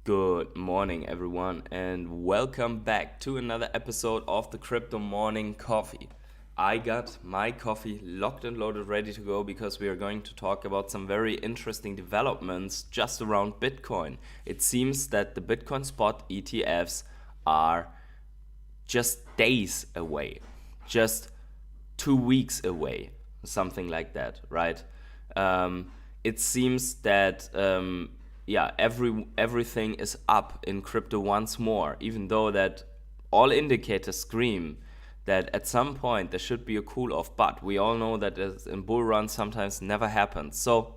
Good morning, everyone, and welcome back to another episode of the Crypto Morning Coffee. I got my coffee locked and loaded, ready to go, because we are going to talk about some very interesting developments just around Bitcoin. It seems that the Bitcoin spot ETFs are just days away, just 2 weeks away, something like that, right? It seems that everything is up in crypto once more, even though that all indicators scream that at some point there should be a cool off, but we all know that in bull runs sometimes never happens. So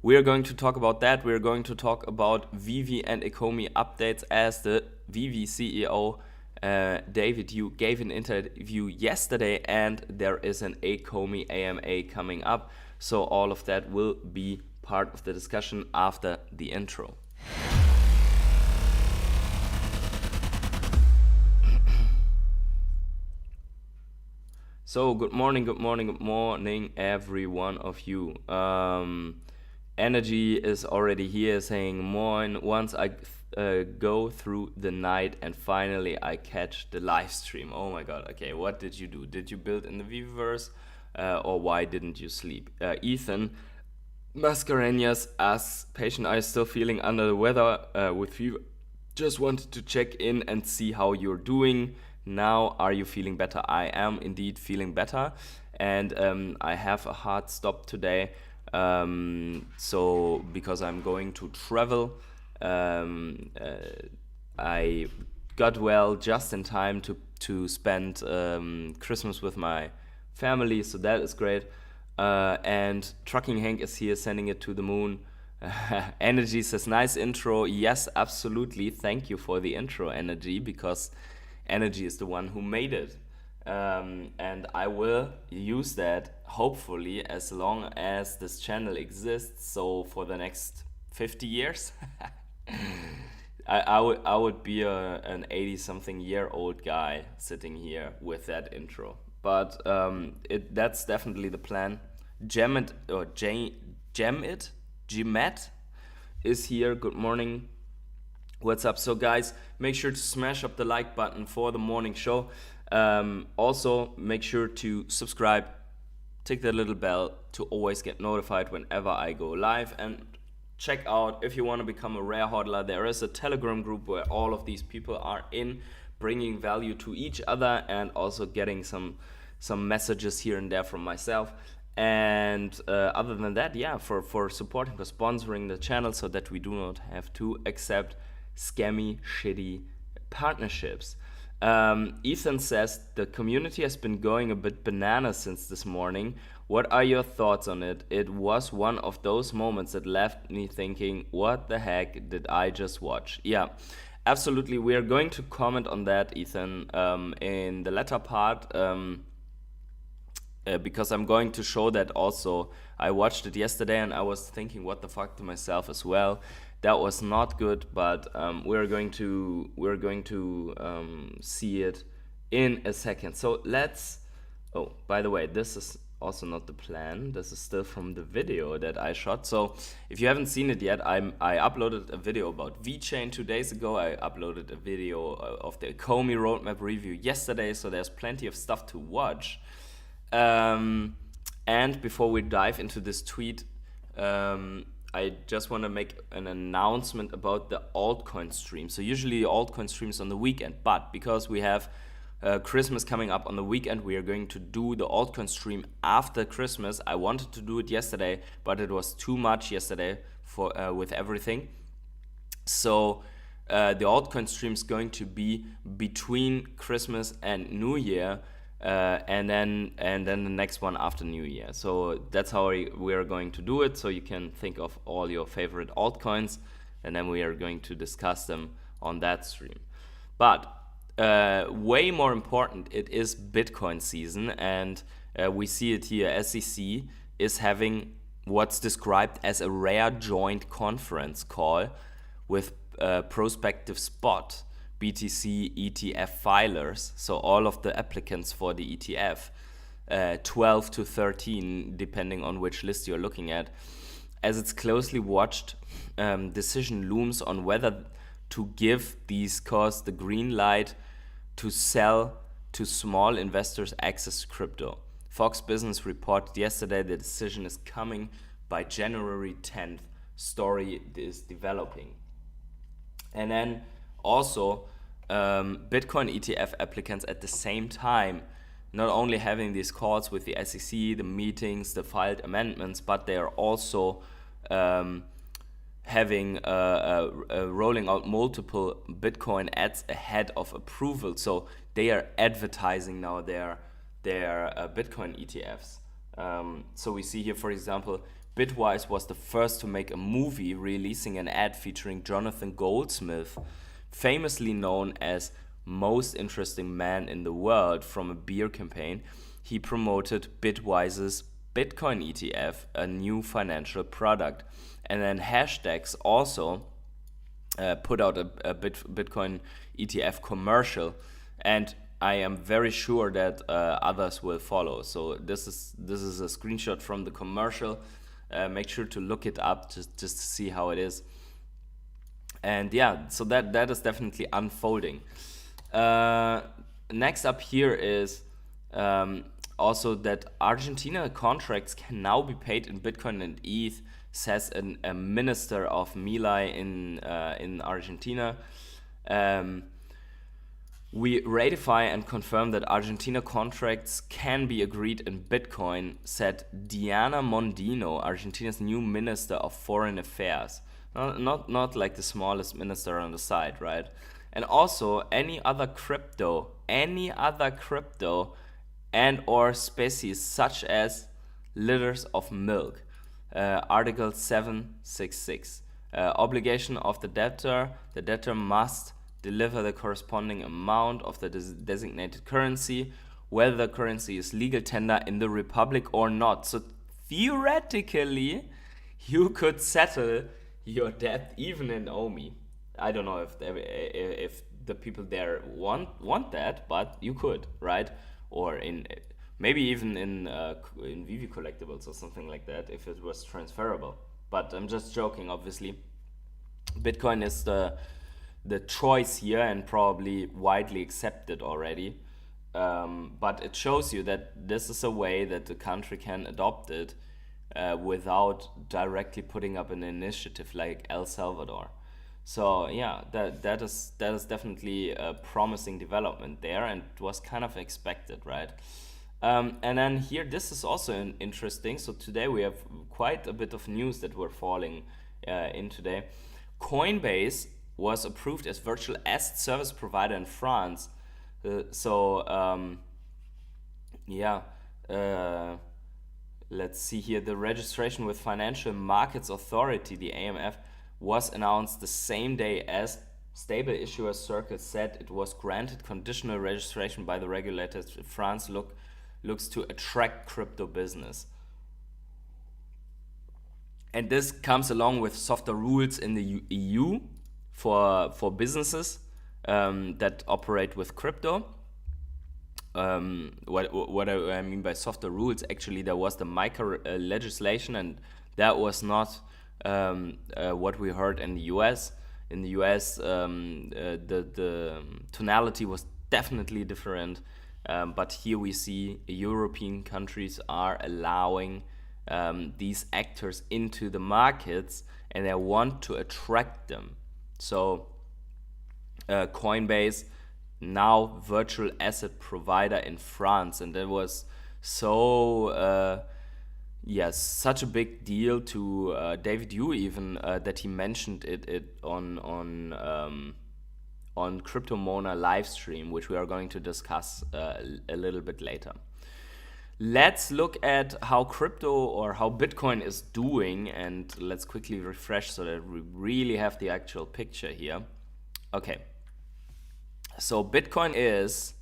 we are going to talk about that. We're going to talk about Veve and Ecomi updates, as the Veve CEO David Yu gave an interview yesterday, and there is an Ecomi AMA coming up. So all of that will be part of the discussion after the intro. So good morning, every one of you. Energy is already here saying morn. Once I go through the night and finally I catch the live stream. Oh my god, okay, what did you do? Did you build in the Weaververse or why didn't you sleep? Ethan Mascarenas asks, patient, are you still feeling under the weather with fever? Just wanted to check in and see how you're doing now. Are you feeling better? I am indeed feeling better, and I have a hard stop today. So because I'm going to travel, I got well just in time to spend Christmas with my family, so that is great. And Trucking Hank is here, sending it to the moon. Energy says, nice intro. Yes, absolutely. Thank you for the intro, Energy, because Energy is the one who made it. And I will use that, hopefully, as long as this channel exists. So for the next 50 years, I would be an 80-something-year-old guy sitting here with that intro. But that's definitely the plan. Gemet is here. Good morning. What's up? So guys, make sure to smash up the like button for the morning show. Also, make sure to subscribe, tick that little bell to always get notified whenever I go live. And check out, if you want to become a rare hodler, there is a Telegram group where all of these people are in, bringing value to each other and also getting some messages here and there from myself. And other than that, for supporting, for sponsoring the channel, so that we do not have to accept scammy, shitty partnerships. Ethan says, the community has been going a bit bananas since this morning. What are your thoughts on it? It was one of those moments that left me thinking, what the heck did I just watch? Yeah, absolutely. We are going to comment on that, Ethan, in the latter part, because I'm going to show that also. I watched it yesterday and I was thinking, what the fuck, to myself as well. That was not good, but we're going to see it in a second. So let's. Oh, by the way, this is also not the plan. This is still from the video that I shot. So if you haven't seen it yet, I uploaded a video about Vechain 2 days ago. I uploaded a video of the Ecomi roadmap review yesterday. So there's plenty of stuff to watch. And before we dive into this tweet, I just want to make an announcement about the altcoin stream. So usually the altcoin stream is on the weekend, but because we have Christmas coming up on the weekend, we are going to do the altcoin stream after Christmas. I wanted to do it yesterday, but it was too much yesterday for with everything. So the altcoin stream is going to be between Christmas and New Year. And then the next one after New Year. So that's how we are going to do it. So you can think of all your favorite altcoins, and then we are going to discuss them on that stream. But way more important, it is Bitcoin season, and we see it here. SEC is having what's described as a rare joint conference call with prospective spot BTC ETF filers, so all of the applicants for the ETF, 12 to 13, depending on which list you're looking at. as its closely watched decision looms on whether to give these cores the green light to sell to small investors access to crypto. Fox Business reported yesterday the decision is coming by January 10th. Story is developing. And then also Bitcoin ETF applicants at the same time, not only having these calls with the SEC, the meetings, the filed amendments, but they are also having rolling out multiple Bitcoin ads ahead of approval. So they are advertising now their Bitcoin ETFs. So we see here, for example, Bitwise was the first to make a movie releasing an ad featuring Jonathan Goldsmith, famously known as most interesting man in the world from a beer campaign. He promoted Bitwise's Bitcoin ETF, a new financial product. And then Hashtags also put out a Bitcoin ETF commercial, and I am very sure that others will follow. So this is a screenshot from the commercial. Make sure to look it up just to see how it is. And yeah, so that is definitely unfolding. Next up here is also that Argentina contracts can now be paid in Bitcoin and ETH, says a minister of Milei in Argentina. We ratify and confirm that Argentina contracts can be agreed in Bitcoin, said Diana Mondino, Argentina's new Minister of Foreign Affairs. Not like the smallest minister on the side, right? And also any other crypto and or species such as liters of milk. Article 766. Obligation of the debtor must deliver the corresponding amount of the designated currency, whether the currency is legal tender in the republic or not. So theoretically, you could settle your debt even in OMI. I don't know if the people there want that, but you could, right? Or in maybe even in Veve collectibles or something like that, if it was transferable. But I'm just joking, obviously. Bitcoin is the choice here and probably widely accepted already. But it shows you that this is a way that the country can adopt it without directly putting up an initiative like El Salvador. So yeah, that is definitely a promising development there, and was kind of expected, right? And then here, this is also interesting. So today we have quite a bit of news that we're falling in today. Coinbase was approved as virtual asset service provider in France. Let's see here. The registration with Financial Markets Authority, the AMF, was announced the same day as Stable Issuer Circle said it was granted conditional registration by the regulators. France looks to attract crypto business. And this comes along with softer rules in the EU for businesses that operate with crypto. What I mean by softer rules, actually there was the MiCA legislation, and that was not what we heard in the US. In the US, the tonality was definitely different, but here we see European countries are allowing these actors into the markets, and they want to attract them. So Coinbase, now virtual asset provider in France, and that was so such a big deal to David Yu even that he mentioned it on Crypto Mona live stream, which we are going to discuss a little bit later. Let's look at how crypto or how Bitcoin is doing, and let's quickly refresh so that we really have the actual picture here. Okay, so Bitcoin is,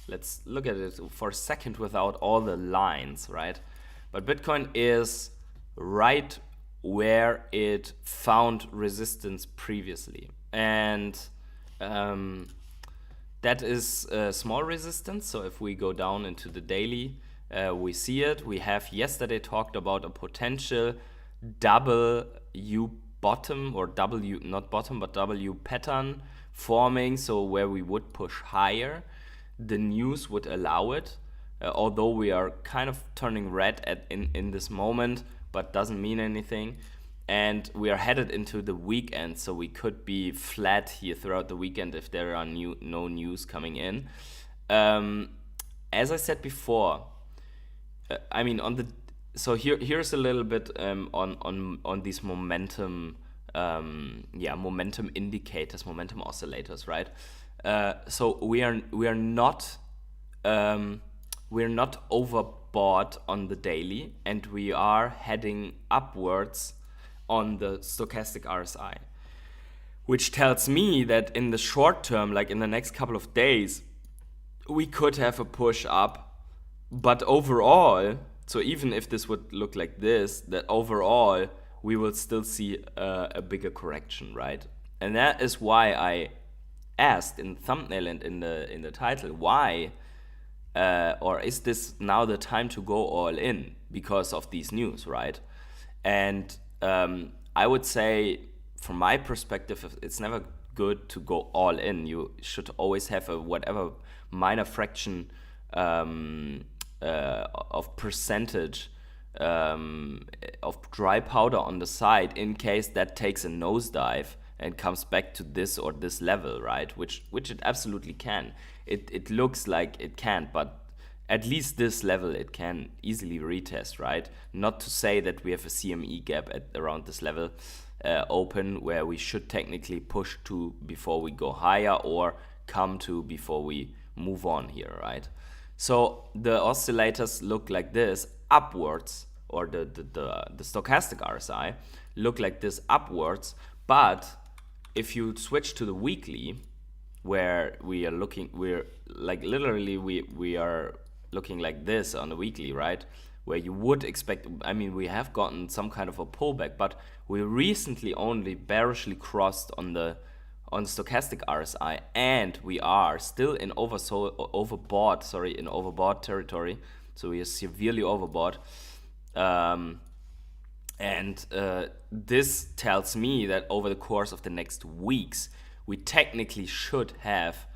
let's look at it for a second without all the lines, right? But Bitcoin is right where it found resistance previously, and that is a small resistance. So if we go down into the daily, we see it. We have yesterday talked about a potential double U bottom, or W, not bottom, but W pattern forming, so where we would push higher. The news would allow it, although we are kind of turning red in this moment, but doesn't mean anything. And we are headed into the weekend, so we could be flat here throughout the weekend if there are no news coming in. As I said before, I mean, here's a little bit on these momentum, momentum indicators, momentum oscillators, right? So we're not overbought on the daily, and we are heading upwards on the stochastic RSI, which tells me that in the short term, like in the next couple of days, we could have a push up. But overall, so even if this would look like this, that overall we will still see a bigger correction, right? And that is why I asked in the thumbnail and in the title, why or is this now the time to go all in because of these news, right? And I would say, from my perspective, it's never good to go all in. You should always have a whatever minor fraction of percentage of dry powder on the side in case that takes a nosedive and comes back to this or this level, right? Which it absolutely can. It looks like it can't, but at least this level it can easily retest, right? Not to say that we have a CME gap at around this level open, where we should technically push to before we go higher, or come to before we move on here, right? So the oscillators look like this upwards, or the stochastic RSI look like this upwards. But if you switch to the weekly, where we're looking like this on the weekly, right? Where you would expect, I mean, we have gotten some kind of a pullback, but we recently only bearishly crossed on stochastic RSI, and we are still in overbought territory. So we are severely overbought. And this tells me that over the course of the next weeks, we technically should have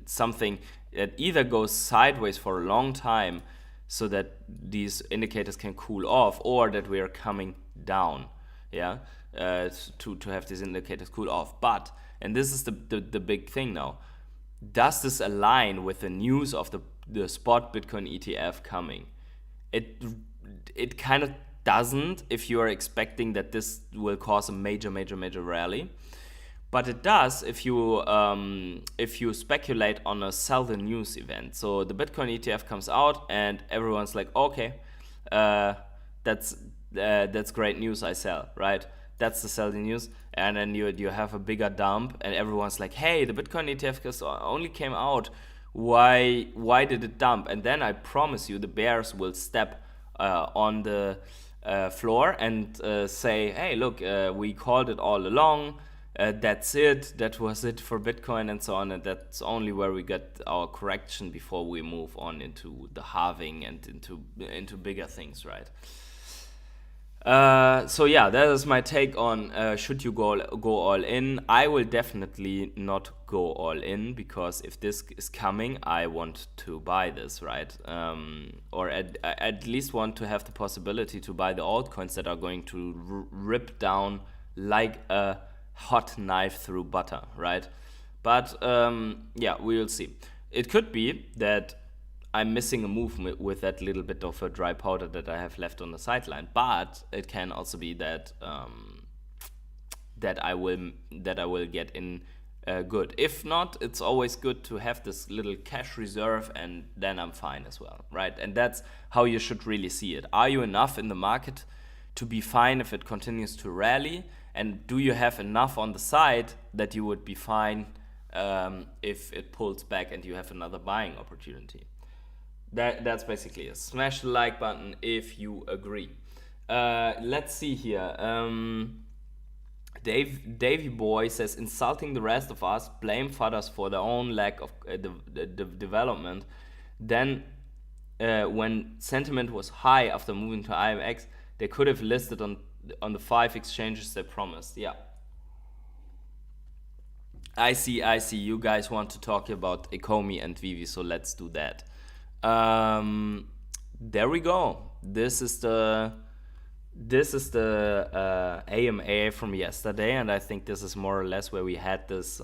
something that either goes sideways for a long time so that these indicators can cool off, or that we are coming down, to have these indicators cool off. But, and this is the big thing now, does this align with the news of the spot Bitcoin ETF coming? It kind of doesn't, if you are expecting that this will cause a major rally. But it does if you speculate on a sell the news event. So the Bitcoin ETF comes out and everyone's like, okay, that's great news, I sell, right? That's the sell the news. And then you have a bigger dump and everyone's like, hey, the Bitcoin ETF only came out. Why did it dump? And then I promise you the bears will step on the floor and say, hey, look, we called it all along. That's it. That was it for Bitcoin and so on. And that's only where we get our correction before we move on into the halving and into bigger things, right? So yeah, that is my take on should you go all in. I will definitely not go all in, because if this is coming, I want to buy this, right? Or at least want to have the possibility to buy the altcoins that are going to rip down like a hot knife through butter, right? But yeah, we will see. It could be that I'm missing a move with that little bit of a dry powder that I have left on the sideline, but it can also be that that I will get in good. If not, it's always good to have this little cash reserve, and then I'm fine as well, right? And that's how you should really see it. Are you enough in the market to be fine if it continues to rally? And do you have enough on the side that you would be fine if it pulls back and you have another buying opportunity? That's basically it. Smash the like button if you agree. Let's see here. Davey Boy says, insulting the rest of us, blame fathers for their own lack of the development, then when sentiment was high after moving to IMX, they could have listed on the 5 exchanges they promised. Yeah. I see. You guys want to talk about Ecomi and Veve, so let's do that. There we go. This is the AMA from yesterday, and I think this is more or less where we had this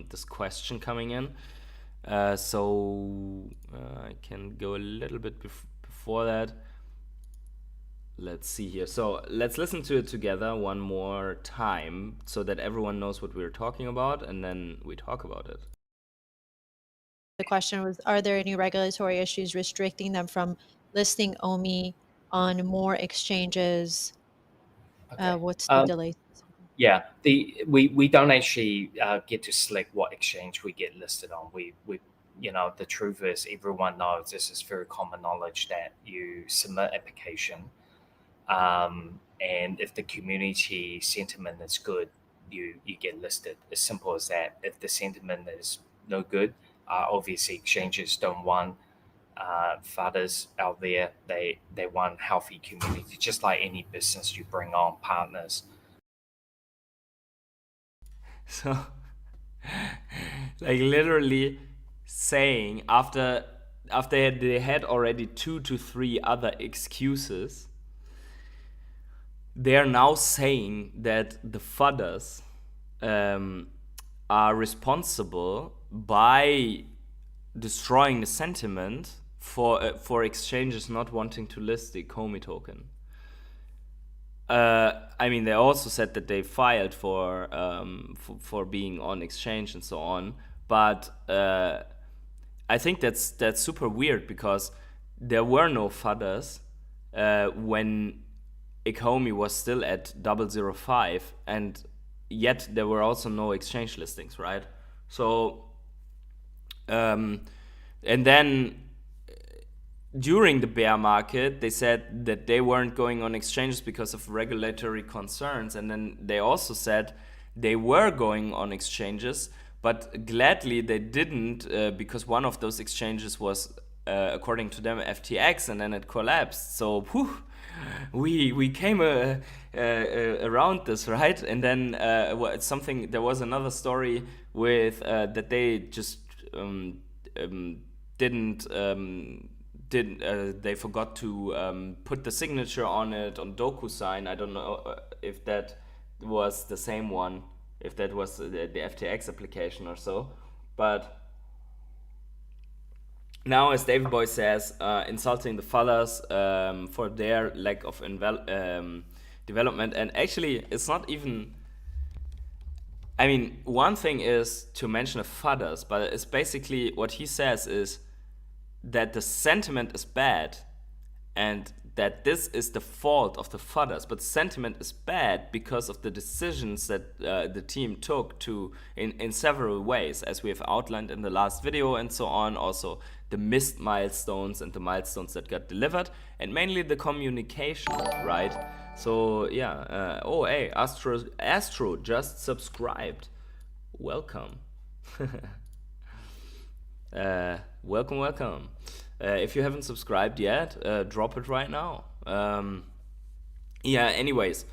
this question coming in. So I can go a little bit before that. Let's see here. So let's listen to it together one more time so that everyone knows what we're talking about, and then we talk about it. The question was, are there any regulatory issues restricting them from listing OMI on more exchanges? Okay. What's the delay? Yeah, we don't actually get to select what exchange we get listed on. We the truth is everyone knows, this is very common knowledge, that you submit application, and if the community sentiment is good, you get listed. As simple as that. If the sentiment is no good, obviously exchanges don't want fathers out there. They want healthy community, just like any business you bring on partners. So, like literally saying after they had already 2 to 3 other excuses, they are now saying that the fathers are responsible by destroying the sentiment for exchanges not wanting to list the Ecomi token. I mean, they also said that they filed for being on exchange and so on, but I think that's super weird, because there were no fathers when Ecomi was still at 005, and yet there were also no exchange listings, right? So, and then during the bear market, they said that they weren't going on exchanges because of regulatory concerns, and then they also said they were going on exchanges, but gladly they didn't, because one of those exchanges was, according to them, FTX, and then it collapsed. So we came around this, right? And then there was another story with that they just they forgot to put the signature on it on DocuSign. I don't know if that was the same one, if that was the FTX application or so. But now, as David Boy says, insulting the fathers for their lack of development. And actually, it's not even... I mean, one thing is to mention the fathers, but it's basically what he says is that the sentiment is bad and that this is the fault of the fathers, but sentiment is bad because of the decisions that the team took in several ways, as we have outlined in the last video and so on. Also the missed milestones and the milestones that got delivered, and mainly the communication, right? So yeah, oh hey, Astro just subscribed. Welcome. Welcome. If you haven't subscribed yet, drop it right now. Yeah, anyways,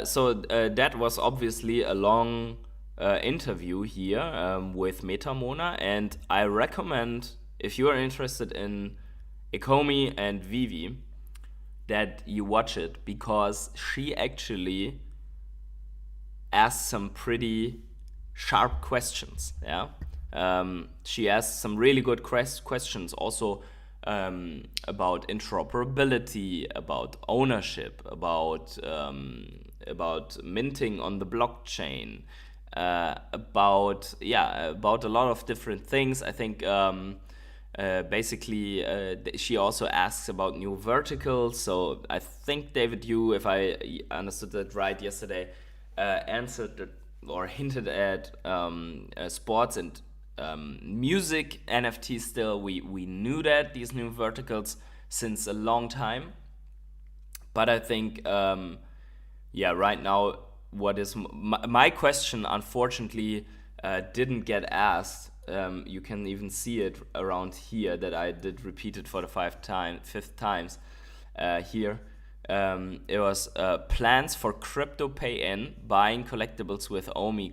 so that was obviously a long interview here with Metamona, and I recommend, if you are interested in Ecomi and Veve, that you watch it, because she actually asked some pretty sharp questions. Yeah. She asked some really good questions also about interoperability, about ownership, about minting on the blockchain, about a lot of different things. I think basically she also asks about new verticals. So I think, David, you, if I understood that right yesterday, answered it, or hinted at sports and music NFTs. Still, we knew that these new verticals since a long time, but I think right now, what is my question, unfortunately didn't get asked you can even see it around here that I did repeat it for the fifth times here. It was plans for crypto pay-in, buying collectibles with OMI ?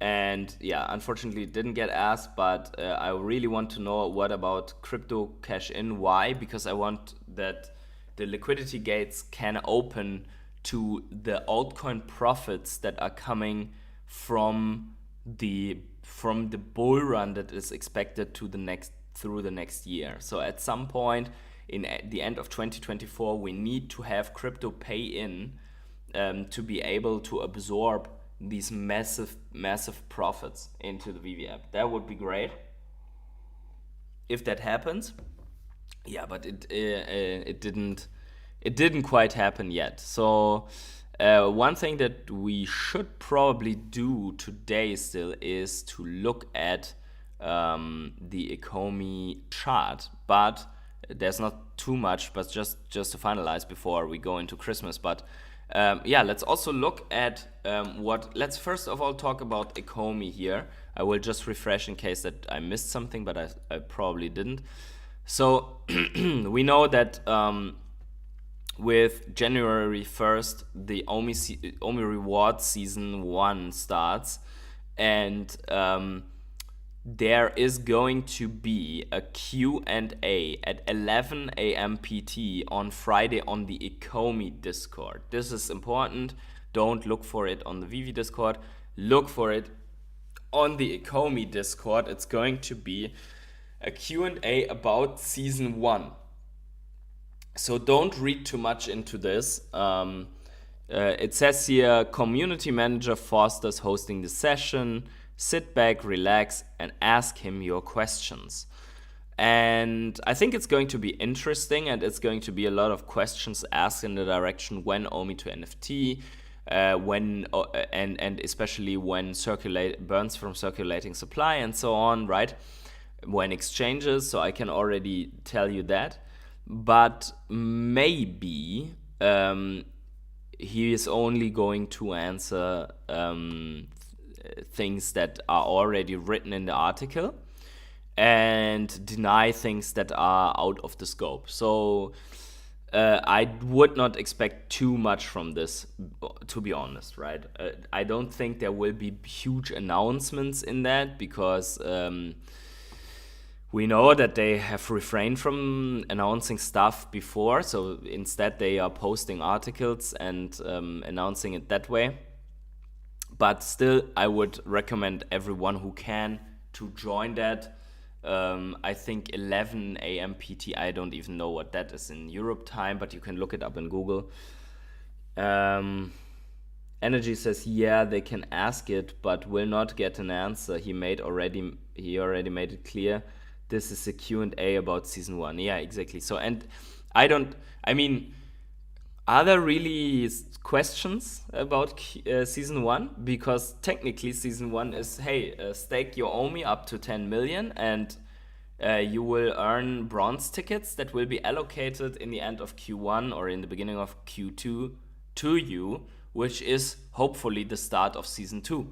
And yeah, unfortunately it didn't get asked, but I really want to know what about crypto cash in. Why? Because I want that the liquidity gates can open to the altcoin profits that are coming from the bull run that is expected through the next year. So at some point in the end of 2024, we need to have crypto pay in to be able to absorb these massive profits into the Veve app. That would be great if that happens. Yeah, but it didn't quite happen yet. So one thing that we should probably do today still is to look at the Ecomi chart, but there's not too much, but just to finalize before we go into Christmas. But yeah, let's also look at let's first of all talk about Ecomi here. I will just refresh in case that I missed something, but I probably didn't. So we know that with January 1st, the OMI reward season 1 starts, and there is going to be a Q&A at 11 a.m. PT on Friday on the Ecomi Discord. This is important. Don't look for it on the Veve Discord. Look for it on the Ecomi Discord. It's going to be a Q&A about season 1. So don't read too much into this. It says here, community manager Foster's hosting the session. Sit back, relax, and ask him your questions. And I think it's going to be interesting, and it's going to be a lot of questions asked in the direction when OMI to NFT, and especially when burns from circulating supply and so on, right? When exchanges, so I can already tell you that. But maybe he is only going to answer things that are already written in the article and deny things that are out of the scope. So I would not expect too much from this, to be honest, right? I don't think there will be huge announcements in that, because we know that they have refrained from announcing stuff before. So instead they are posting articles and announcing it that way. But still, I would recommend everyone who can to join that. I think 11 a.m. PT, I don't even know what that is in Europe time, but you can look it up in Google. Energy says, yeah, they can ask it, but will not get an answer. He already made it clear. This is a Q&A about season 1. Yeah, exactly. So, and are there really questions about season 1? Because technically season 1 is, hey, stake your OMI up to 10 million and you will earn bronze tickets that will be allocated in the end of Q1 or in the beginning of Q2 to you, which is hopefully the start of season 2.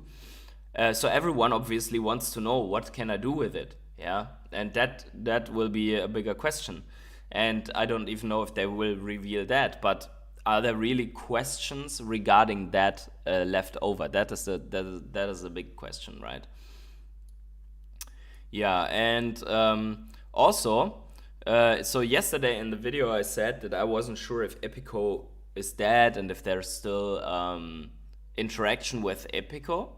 So everyone obviously wants to know, what can I do with it? Yeah, and that will be a bigger question. And I don't even know if they will reveal that, but are there really questions regarding that left over? That is a big question, right? Yeah, and also, so yesterday in the video I said that I wasn't sure if Epico is dead and if there's still interaction with Epico.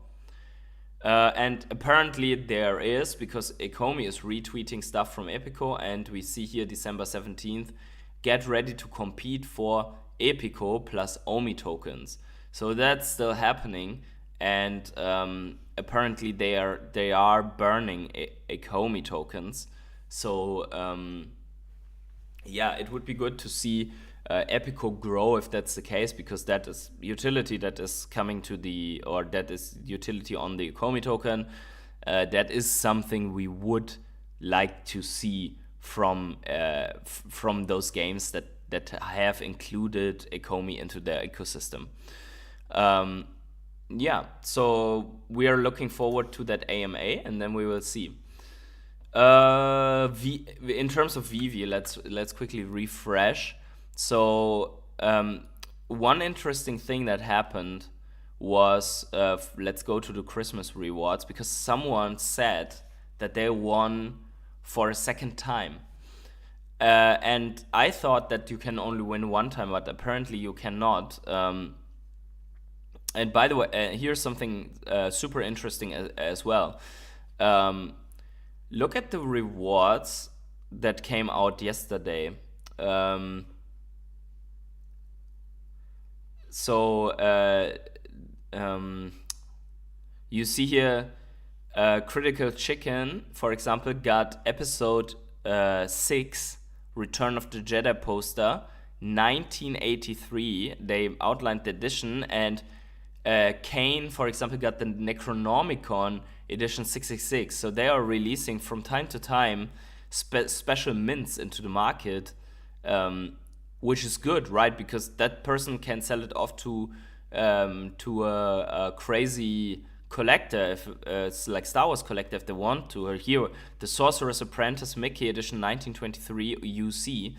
And apparently there is, because Ecomi is retweeting stuff from Epico, and we see here December 17th, get ready to compete for Epico plus OMI tokens. So that's still happening, and apparently they are burning Ecomi tokens. So yeah, it would be good to see Epico grow if that's the case, because that is utility that is coming to that is utility on the Ecomi token. That is something we would like to see from those games that have included Ecomi into their ecosystem. yeah, so we are looking forward to that AMA, and then we will see. In terms of Vivi, let's quickly refresh. So one interesting thing that happened was let's go to the Christmas rewards, because someone said that they won for a second time. And I thought that you can only win one time, but apparently you cannot. And by the way, here's something super interesting as well. Look at the rewards that came out yesterday. So you see here, Critical Chicken, for example, got episode 6, Return of the Jedi poster, 1983. They outlined the edition, and Kane, for example, got the Necronomicon edition 666. So they are releasing from time to time special mints into the market, which is good, right? Because that person can sell it off to a crazy collector, if it's like Star Wars collector, if they want to. Or here, the Sorcerer's Apprentice Mickey edition 1923 UC.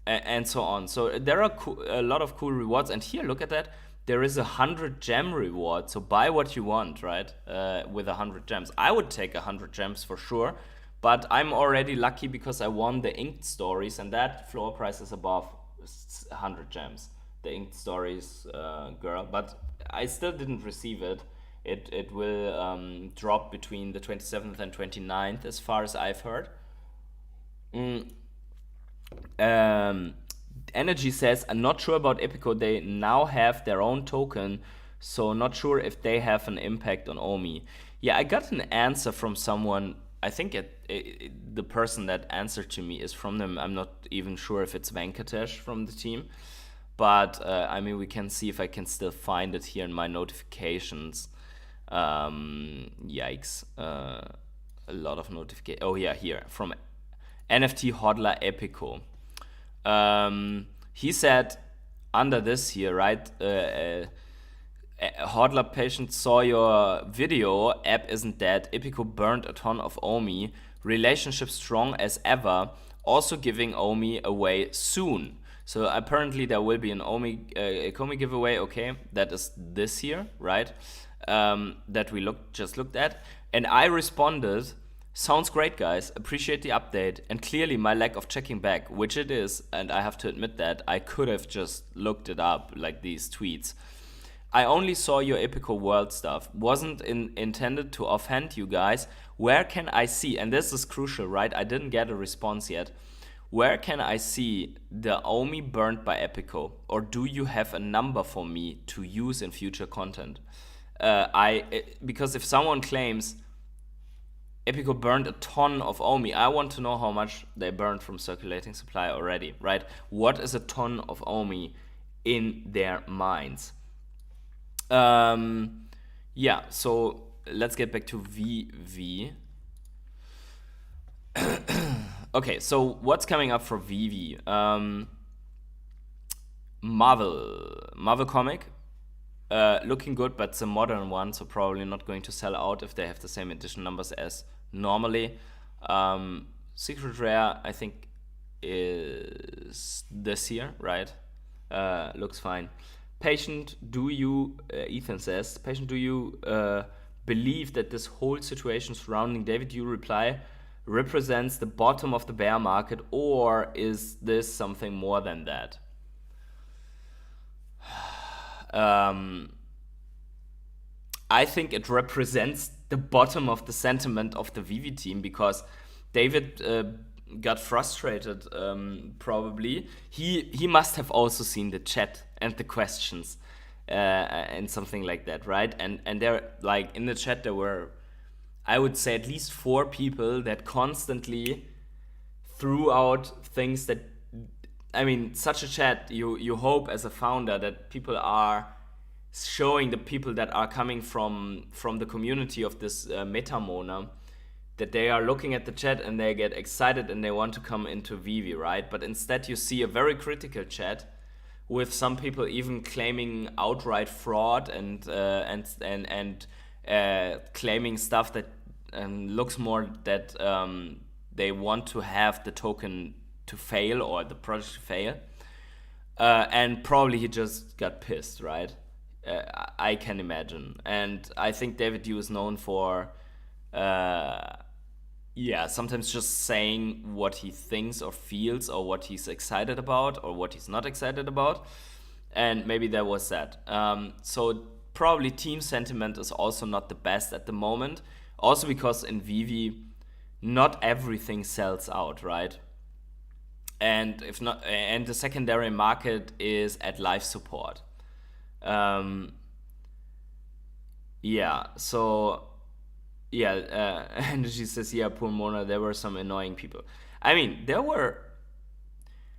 And so on. So there are a lot of cool rewards, and here, look at that. There is 100 gem reward. So buy what you want, right? With 100 gems, I would take 100 gems for sure. But I'm already lucky because I won the Inked Stories, and that floor price is above 100 gems. The Inked Stories girl, but I still didn't receive it. It will drop between the 27th and 29th, as far as I've heard. Energy says, I'm not sure about Epico. They now have their own token, so not sure if they have an impact on Omi. Yeah, I got an answer from someone. I think the person that answered to me is from them. I'm not even sure if it's Venkatesh from the team. But, I mean, we can see if I can still find it here in my notifications. Yikes. A lot of notifications. Oh, yeah, here. From NFT hodler Epico. He said under this here, right? A hodler patient saw your video. App isn't dead. Epico burned a ton of Omi. Relationship strong as ever. Also giving Omi away soon. So apparently there will be an Ecomi giveaway. Okay, that is this year, right? That we just looked at, and I responded, "Sounds great, guys. Appreciate the update." And clearly my lack of checking back, which it is, and I have to admit that I could have just looked it up, like these tweets. I only saw your Epico World stuff. Wasn't intended to offend you guys. Where can I see? And this is crucial, right? I didn't get a response yet. Where can I see the Omi burned by Epico? Or do you have a number for me to use in future content? Because if someone claims Epico burned a ton of Omi, I want to know how much they burned from circulating supply already, right? What is a ton of Omi in their minds? Yeah, so let's get back to VV. Okay, so what's coming up for VV? Marvel comic, looking good, but it's a modern one, so probably not going to sell out if they have the same edition numbers as normally. Secret Rare, I think, is this year, right? Looks fine. Patient, do you, Ethan says, Patient, do you believe that this whole situation surrounding David Yu reply represents the bottom of the bear market, or is this something more than that? I think it represents the bottom of the sentiment of the Vivi team, because David got frustrated, probably. He must have also seen the chat and the questions and something like that, right? And there, like, in the chat there were, I would say, at least 4 people that constantly threw out things that, I mean, such a chat, you hope as a founder that people are showing the people that are coming from the community of this Metamona, that they are looking at the chat and they get excited and they want to come into Vivi, right? But instead you see a very critical chat with some people even claiming outright fraud and claiming stuff that looks more that they want to have the token to fail or the project to fail. And probably he just got pissed, right? I can imagine. And I think David Yu is known for, sometimes just saying what he thinks or feels or what he's excited about or what he's not excited about. And maybe that was that. So probably team sentiment is also not the best at the moment. Also because in Veve, not everything sells out, right? And if not, and the secondary market is at life support. And she says, yeah, poor Mona, there were some annoying people. I mean, there were.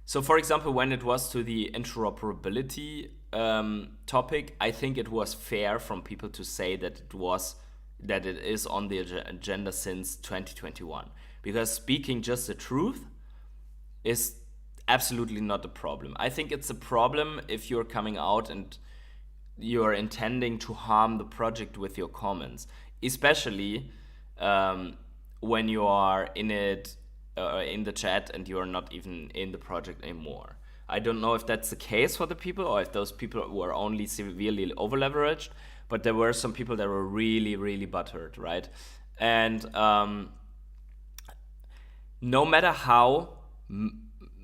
So, for example, when it was to the interoperability topic, I think it was fair from people to say that it is on the agenda since 2021. Because speaking just the truth is absolutely not a problem. I think it's a problem if you're coming out and you're intending to harm the project with your comments, especially when you are in it in the chat and you're not even in the project anymore. I don't know if that's the case for the people or if those people were only severely over-leveraged, but there were some people that were really, really butthurt, right? And no matter how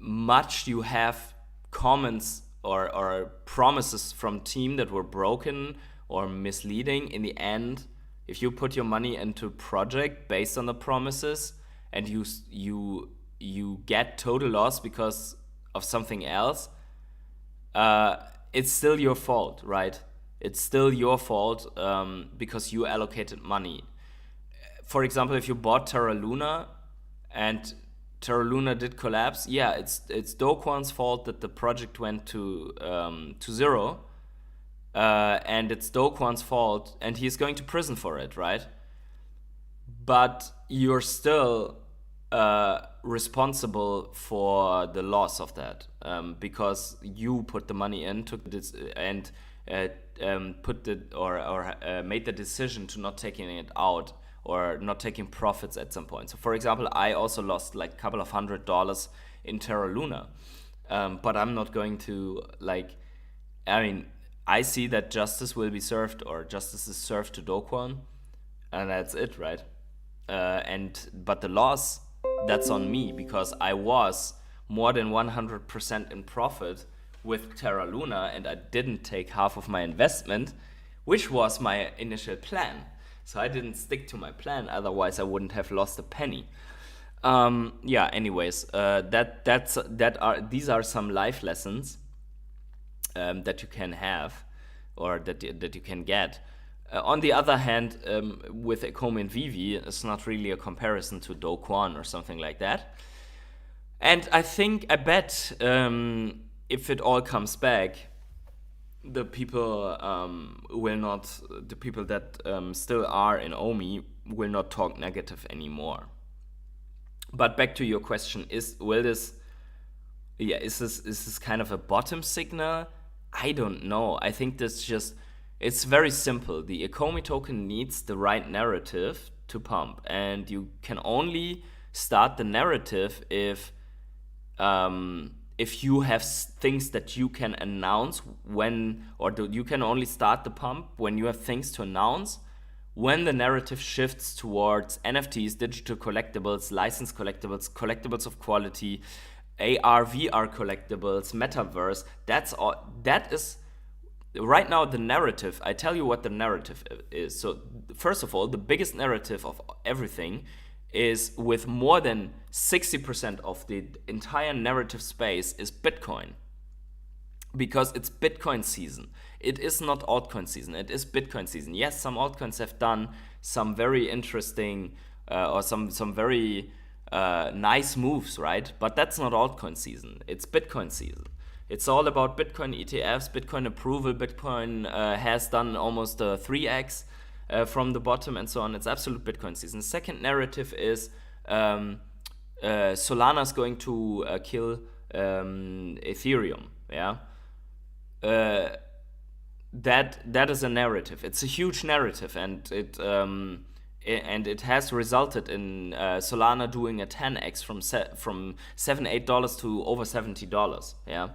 much you have comments or promises from team that were broken or misleading, in the end, if you put your money into a project based on the promises and you get total loss because of something else, it's still your fault, right? It's still your fault because you allocated money. For example, if you bought Terra Luna and Terra Luna did collapse, yeah, it's Do Kwon's fault that the project went to zero, and it's Do Kwon's fault, and he's going to prison for it, right? But you're still responsible for the loss of that, because you put the money in, took this, and made the decision to not taking it out or not taking profits at some point. So for example, I also lost like a couple of $100 in Terra Luna, but I'm not going to I see that justice will be served, or justice is served to Do Kwon, and that's it, right? But the loss, that's on me, because I was more than 100% in profit with Terra Luna, and I didn't take half of my investment, which was my initial plan. So I didn't stick to my plan, otherwise I wouldn't have lost a penny. Anyways, these are some life lessons that you can have, or that you can get. On the other hand, with Ecomi and Veve, it's not really a comparison to Do Kwon or something like that. And I bet if it all comes back, the people that still are in OMI will not talk negative anymore. But back to your question, is this kind of a bottom signal? I don't know. I think it's very simple. The Ecomi token needs the right narrative to pump, and you can only start the narrative if you have things that you can announce you can only start the pump when you have things to announce, when the narrative shifts towards NFTs, digital collectibles, licensed collectibles of quality, AR, VR collectibles, metaverse. That's all. That is right now the narrative. I tell you what the narrative is. So first of all, the biggest narrative of everything is, with more than 60% of the entire narrative space, is Bitcoin. Because it's Bitcoin season. It is not altcoin season, it is Bitcoin season. Yes, some altcoins have done some very interesting or some very nice moves, right? But that's not altcoin season, it's Bitcoin season. It's all about Bitcoin ETFs, Bitcoin approval. Bitcoin has done almost 3x from the bottom and so on. It's absolute Bitcoin season. Second narrative is Solana's going to kill Ethereum, yeah? that is a narrative. It's a huge narrative, and it has resulted in Solana doing a 10x from $7-8 to over $70. Yeah,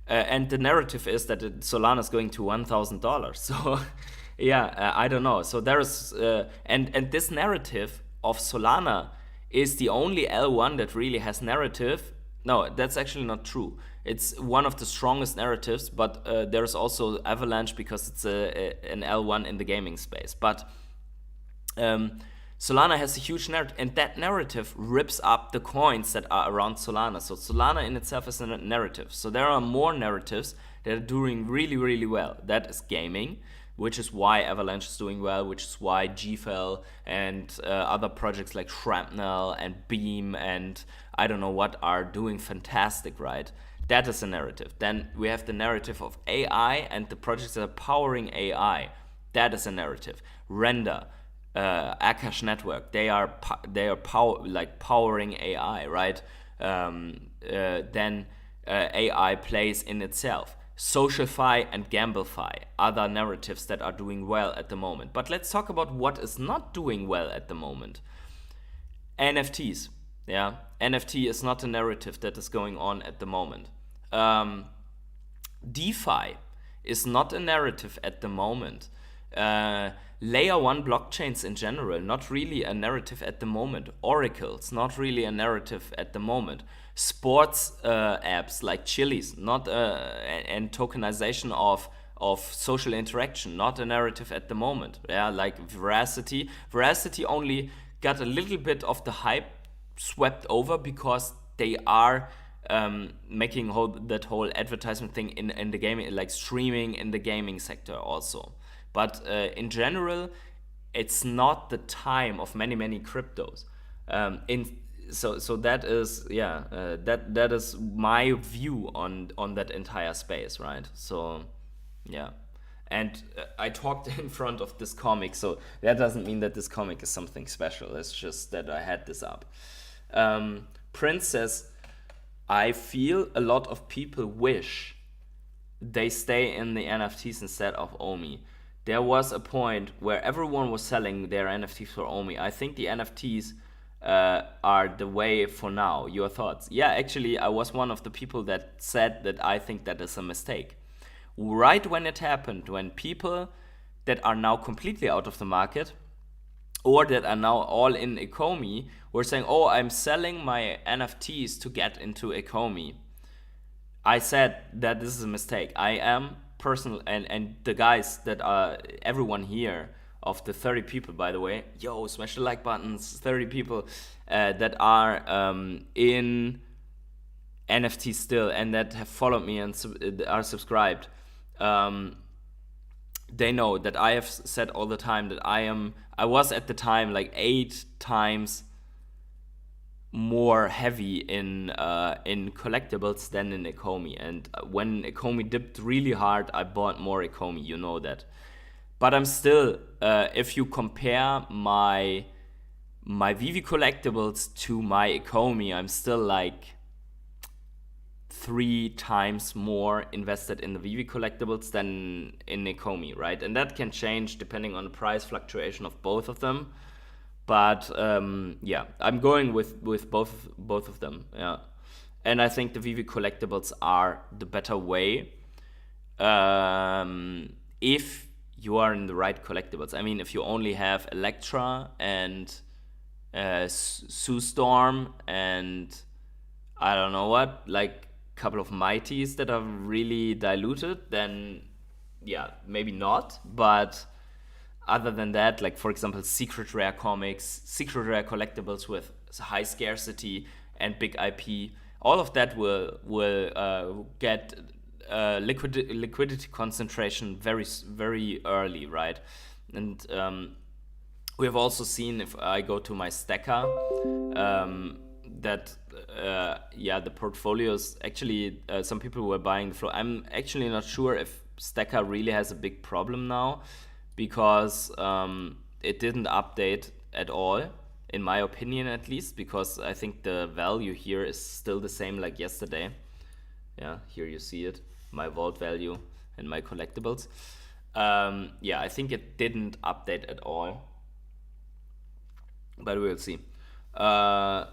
and the narrative is that Solana is going to $1,000. So yeah, I don't know. So there is and this narrative of Solana is the only L1 that really has narrative. No, that's actually not true. It's one of the strongest narratives, but there's also Avalanche because it's an L1 in the gaming space. But Solana has a huge narrative, and that narrative rips up the coins that are around Solana. So Solana in itself is a narrative. So there are more narratives that are doing really, really well. That is gaming, which is why Avalanche is doing well, which is why GFL and other projects like Shrapnel and Beam and I don't know what are doing fantastic, right? That is a narrative. Then we have the narrative of AI and the projects that are powering AI. That is a narrative. Render, Akash Network, they are powering AI, right? Then AI plays in itself. Socialify and Gamblify, other narratives that are doing well at the moment. But let's talk about what is not doing well at the moment. NFTs. Yeah, NFT is not a narrative that is going on at the moment. DeFi is not a narrative at the moment. Layer 1 blockchains in general, not really a narrative at the moment. Oracle's not really a narrative at the moment. Sports apps like Chili's, not and tokenization of social interaction, not a narrative at the moment. Yeah, like Veracity. Veracity only got a little bit of the hype swept over because they are making that whole advertisement thing in the gaming, like streaming in the gaming sector also. But in general, it's not the time of many cryptos. So that is that is my view on that entire space, right? So yeah. And I talked in front of this comic, so that doesn't mean that this comic is something special. It's just that I had this up. Prince says, I feel a lot of people wish they stay in the NFTs instead of OMI. There was a point where everyone was selling their NFTs for OMI. I think the NFTs are the way for now. Your thoughts? Yeah, actually, I was one of the people that said that I think that is a mistake. Right when it happened, when people that are now completely out of the market or that are now all in Ecomi were saying, oh, I'm selling my NFTs to get into Ecomi, I said that this is a mistake. I am personal, and the guys that are, everyone here, of the 30 people, by the way, yo, smash the like buttons, 30 people that are in NFT still and that have followed me and are subscribed. They know that I have said all the time that I was at the time like 8 times more heavy in collectibles than in Ecomi, and when Ecomi dipped really hard, I bought more Ecomi, you know that. But I'm still, if you compare my Veve collectibles to my Ecomi, I'm still like 3 times more invested in the Veve collectibles than in Ecomi, right? And that can change depending on the price fluctuation of both of them. But yeah, I'm going with both of them. Yeah, and I think the Veve collectibles are the better way. If you are in the right collectibles. I mean, if you only have Electra and Sue Storm and I don't know what, like a couple of Mighties that are really diluted, then yeah, maybe not. But other than that, like for example, secret rare comics, secret rare collectibles with high scarcity and big IP, all of that will get liquidity concentration very early, right? And we have also seen, if I go to my stacker, that the portfolios actually some people were buying the flow. I'm actually not sure if stacker really has a big problem now, because it didn't update at all, in my opinion at least, because I think the value here is still the same like yesterday. Yeah, here you see it. my vault value and my collectibles. Yeah, I think it didn't update at all, but we'll see. Yeah,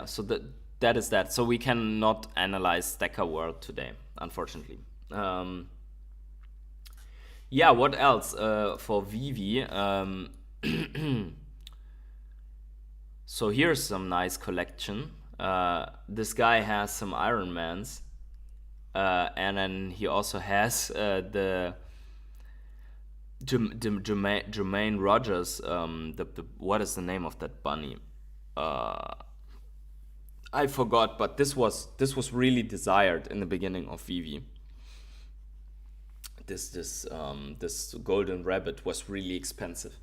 so that is that. So we cannot analyze Stacker World today, unfortunately. Yeah, what else for Veve? So here's some nice collection. This guy has some Ironmans, and then he also has the Jermaine Rogers. The what is the name of that bunny? I forgot, but this was really desired in the beginning of Veve. This golden rabbit was really expensive.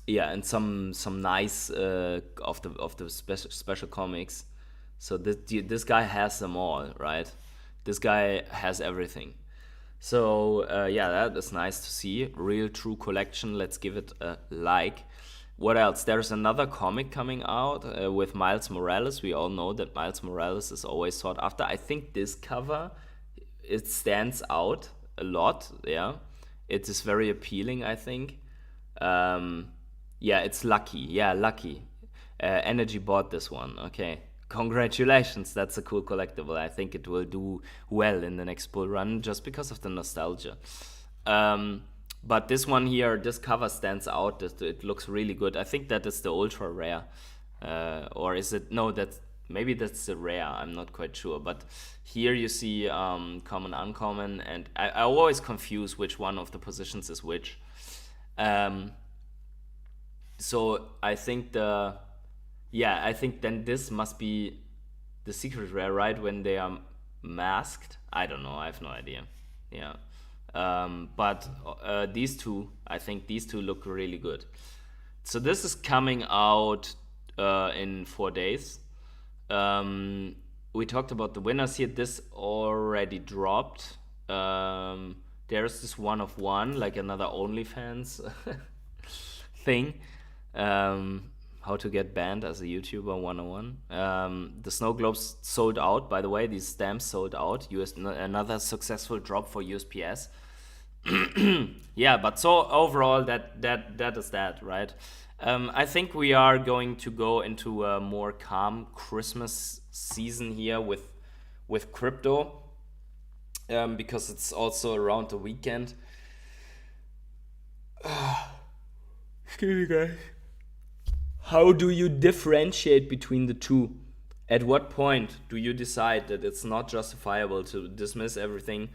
Yeah, and some nice of the special comics. So this guy has them all, right? This guy has everything. So yeah, that is nice to see. Real true collection. Let's give it a like. What else? There's another comic coming out with Miles Morales. We all know that Miles Morales is always sought after. I think this cover, it stands out a lot. Yeah, it is very appealing, I think. Yeah, it's Lucky. Yeah, Lucky. Energy bought this one. Okay, congratulations. That's a cool collectible. I think it will do well in the next bull run just because of the nostalgia. But this one here, this cover stands out. It looks really good. I think that is the ultra rare, or is it? No, maybe that's the rare. I'm not quite sure. But here you see common, uncommon, and I always confuse which one of the positions is which. So I think I think then this must be the secret rare, right? When they are masked. I don't know. I have no idea. Yeah. But these two, I think these two look really good. So this is coming out in 4 days. We talked about the winners here. This already dropped. There's this one of one, like another OnlyFans thing. How to get banned as a YouTuber 101. The snow globes sold out, by the way. These stamps sold out. Another successful drop for USPS. Yeah, but so overall that is that, right? I think we are going to go into a more calm Christmas season here with crypto, because it's also around the weekend. Excuse me, guys. How do you differentiate between the two? At what point do you decide that it's not justifiable to dismiss everything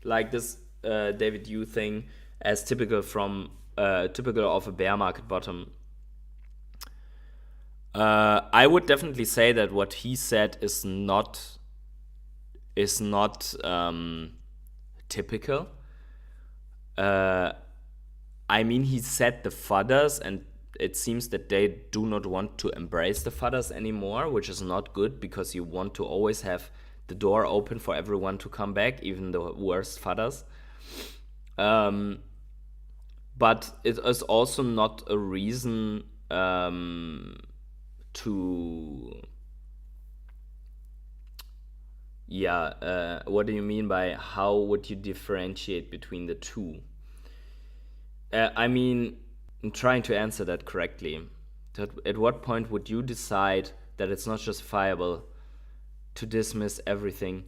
like this David Yu thing as typical of a bear market bottom? I would definitely say that what he said is not typical. I mean, he said the fudders, and it seems that they do not want to embrace the fudders anymore, which is not good, because you want to always have the door open for everyone to come back, even the worst fudders. But it is also not a reason what do you mean by how would you differentiate between the two? I mean, I'm trying to answer that correctly. At what point would you decide that it's not justifiable to dismiss everything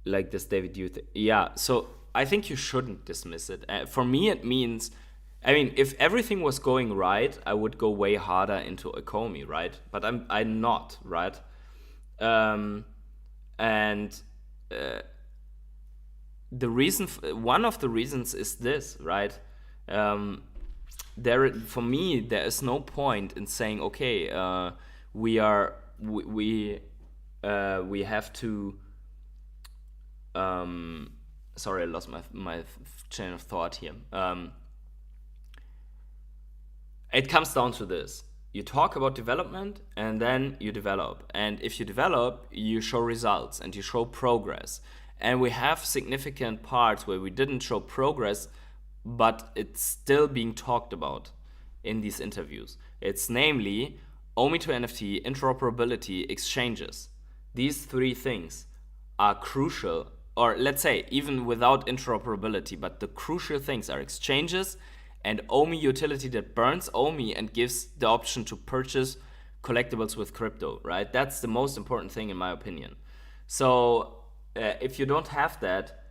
like this David Yu thing? Yeah, so I think you shouldn't dismiss it. For me, it means, I mean, if everything was going right, I would go way harder into Ecomi, right? But I'm not, right? The reason, one of the reasons is this, right? For me, there is no point in saying, okay, we have to. Sorry, I lost my chain of thought here. It comes down to this: you talk about development, and then you develop. And if you develop, you show results and you show progress. And we have significant parts where we didn't show progress, but it's still being talked about in these interviews. It's namely OMI to NFT, interoperability, exchanges. These three things are crucial, or let's say even without interoperability, but the crucial things are exchanges and OMI utility that burns OMI and gives the option to purchase collectibles with crypto, right? That's the most important thing in my opinion. So if you don't have that,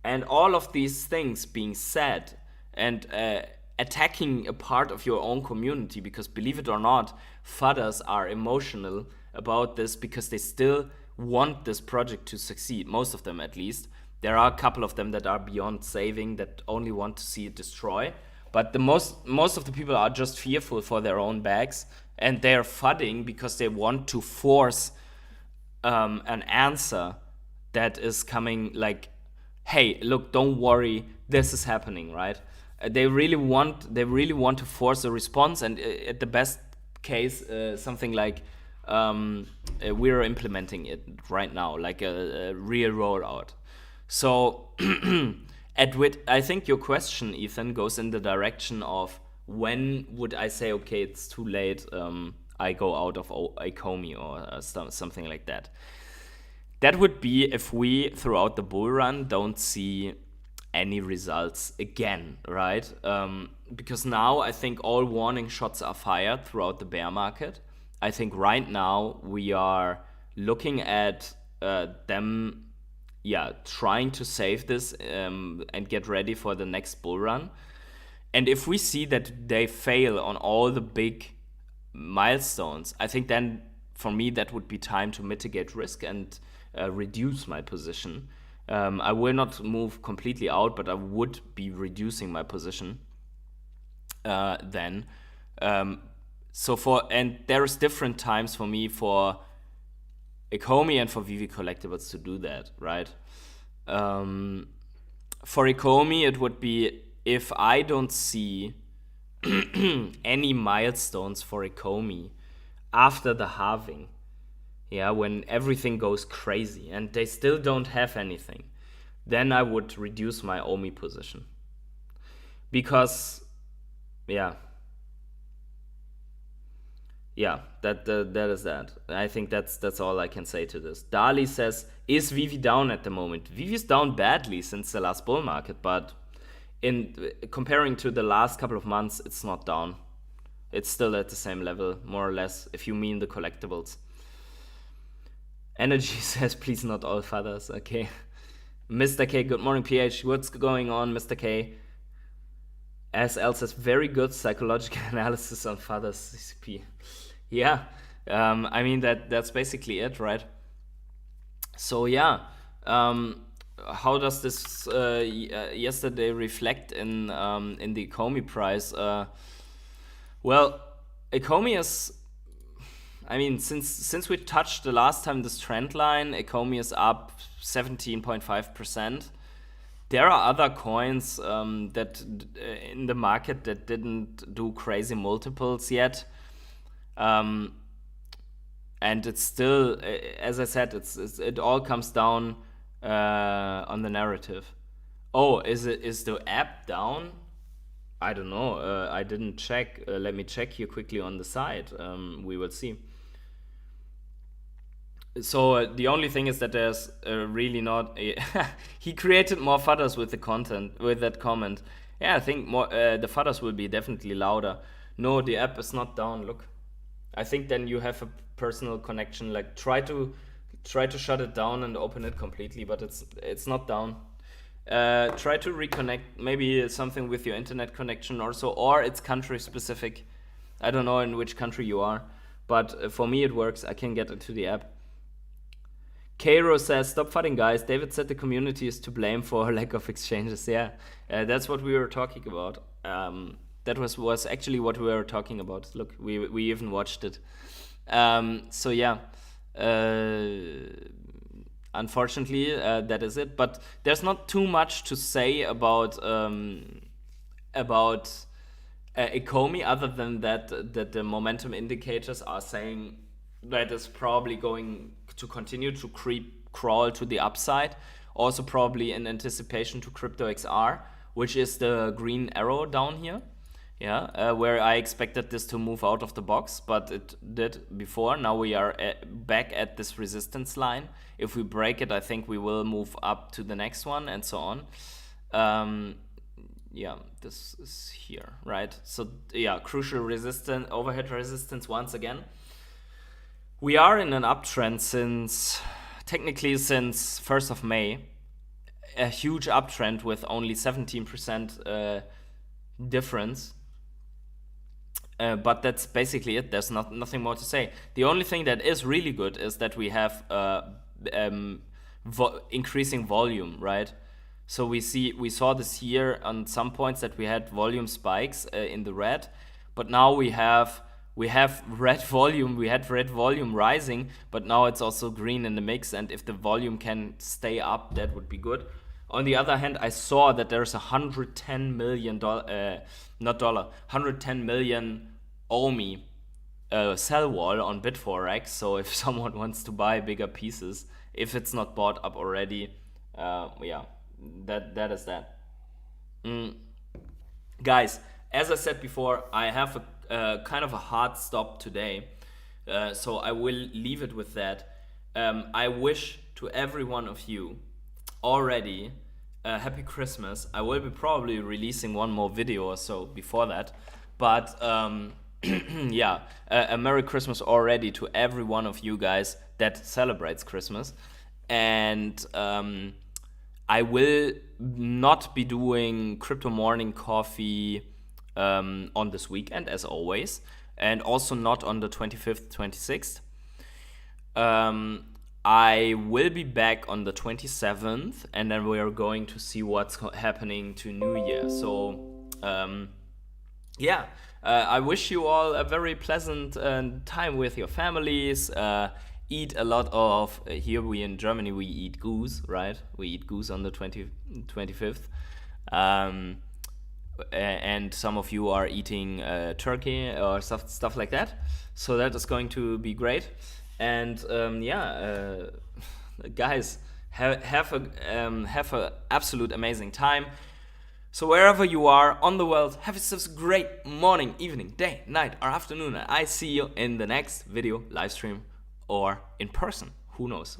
and all of these things being said, and attacking a part of your own community, because believe it or not, fathers are emotional about this because they still want this project to succeed, most of them at least. There are a couple of them that are beyond saving, that only want to see it destroy. But the most of the people are just fearful for their own bags, and they're fudding because they want to force an answer that is coming, like, hey, look, don't worry, this is happening, right? They really want to force a response, and at the best case, something like we're implementing it right now, like a real rollout. So I think your question, Ethan, goes in the direction of when would I say, okay, it's too late, I go out of Ecomi or something like that. That would be if we, throughout the bull run, don't see any results again, right? Because now I think all warning shots are fired throughout the bear market. I think right now we are looking at them, trying to save this and get ready for the next bull run. And if we see that they fail on all the big milestones, I think then for me that would be time to mitigate risk and reduce my position. I will not move completely out, but I would be reducing my position then. And there's different times for me for Ecomi and for Veve Collectibles to do that, right? For Ecomi, it would be if I don't see any milestones for Ecomi after the halving, when everything goes crazy and they still don't have anything, then I would reduce my OMI position. Because, that is that. I think that's all I can say to this. Dali says, is Veve down at the moment? Veve is down badly since the last bull market, but in comparing to the last couple of months, it's not down. It's still at the same level, more or less, if you mean the collectibles. Energy says, please not all fathers. Okay. Mr. K, good morning, PH. What's going on, Mr. K? SL says, very good psychological analysis on fathers CCP. Yeah. I mean, that's basically it, right? So, how does this yesterday reflect in the Ecomi price? Well, Ecomi is... I mean, since we touched the last time this trend line, Ecomi is up 17.5%. There are other coins that in the market that didn't do crazy multiples yet, and it's still, as I said, it all comes down on the narrative. Oh, is the app down? I don't know. I didn't check. Let me check here quickly on the side. We will see. So the only thing is that there's really not he created more fudders with the content, with that comment. Yeah, I think more the fudders will be definitely louder. No, the app is not down. Look, I think then you have a personal connection. Like try to shut it down and open it completely, but it's not down. Try to reconnect, maybe something with your internet connection also, or it's country specific. I don't know in which country you are, but for me it works. I can get into the app. Cairo says, stop fighting, guys. David said the community is to blame for lack of exchanges. Yeah, that's what we were talking about. That was actually what we were talking about. Look, we even watched it. So yeah, unfortunately, that is it. But there's not too much to say about Ecomi other than that the momentum indicators are saying that it's probably going to continue to crawl to the upside, also probably in anticipation to Crypto XR, which is the green arrow down here. where I expected this to move out of the box, but it did before. Now we are back at this resistance line. If we break it, I think we will move up to the next one and so on. This is here, right? So crucial resistance, overhead resistance once again. We are in an uptrend since 1st of May. A huge uptrend with only 17% difference. But that's basically it. There's nothing more to say. The only thing that is really good is that we have increasing volume, right? So we saw this year on some points that we had volume spikes in the red, but now we have red volume. We had red volume rising, but now it's also green in the mix. And if the volume can stay up, that would be good. On the other hand, I saw that there's 110 million OMI sell wall on Bitforex. So if someone wants to buy bigger pieces, if it's not bought up already, that is that. Guys, as I said before, I have a kind of a hard stop today, so I will leave it with that. I wish to every one of you already happy Christmas. I will be probably releasing one more video or so before that, but a Merry Christmas already to every one of you guys that celebrates Christmas. And I will not be doing Crypto Morning Coffee on this weekend, as always, and also not on the 25th, 26th. I will be back on the 27th, and then we are going to see what's happening to New Year. So, I wish you all a very pleasant time with your families. Eat a lot of, here in Germany, we eat goose, right? We eat goose on the 25th. And some of you are eating turkey or stuff like that. So that is going to be great. And guys, have a absolute amazing time. So wherever you are on the world, have yourselves a great morning, evening, day, night, or afternoon. And I see you in the next video, live stream, or in person. Who knows?